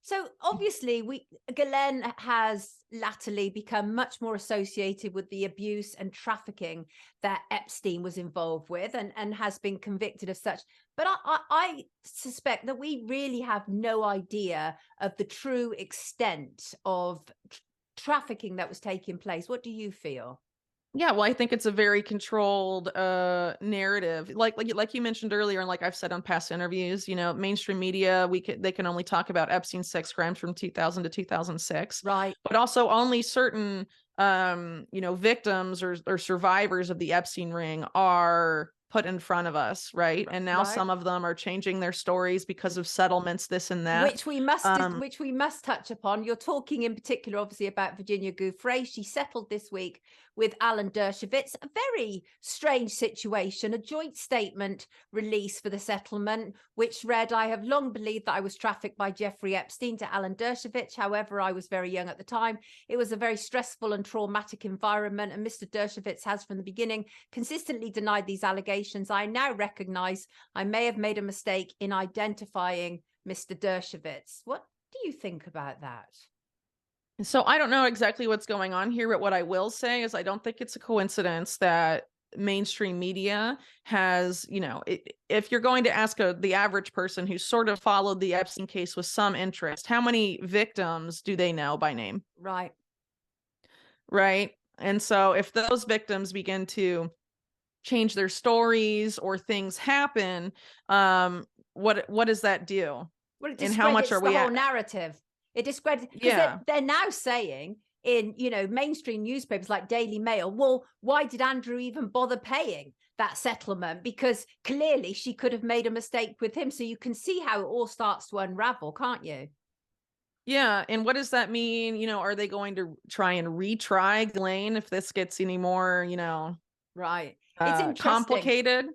So obviously, Ghislaine has latterly become much more associated with the abuse and trafficking that Epstein was involved with, and has been convicted of such. But I suspect that we really have no idea of the true extent of trafficking that was taking place. What do you feel? Yeah, well, I think it's a very controlled narrative. Like you mentioned earlier, and like I've said on past interviews, mainstream media, they can only talk about Epstein's sex crimes from 2000 to 2006, Right. but also only certain victims or survivors of the Epstein ring are put in front of us, right? And now Right. some of them are changing their stories because of settlements, this and that. Which we must touch upon. You're talking in particular, obviously, about Virginia Giuffre. She settled this week with Alan Dershowitz. A very strange situation. A joint statement released for the settlement, which read, "I have long believed that I was trafficked by Jeffrey Epstein to Alan Dershowitz. However, I was very young at the time. It was a very stressful and traumatic environment, and Mr. Dershowitz has, from the beginning, consistently denied these allegations. I now recognize I may have made a mistake in identifying Mr. Dershowitz." What do you think about that? So I don't know exactly what's going on here, but what I will say is I don't think it's a coincidence that mainstream media has, if you're going to ask the average person who sort of followed the Epstein case with some interest, how many victims do they know by name? Right. Right. And so if those victims begin to change their stories or things happen, what does that do? Well, it And how much discredits are the we whole at? narrative. It discredits, because Yeah. they're now saying in, mainstream newspapers like Daily Mail, well, why did Andrew even bother paying that settlement? Because clearly she could have made a mistake with him. So you can see how it all starts to unravel, can't you? Yeah, and what does that mean? Are they going to try and retry Ghislaine if this gets any more, Right. It's interesting. complicated?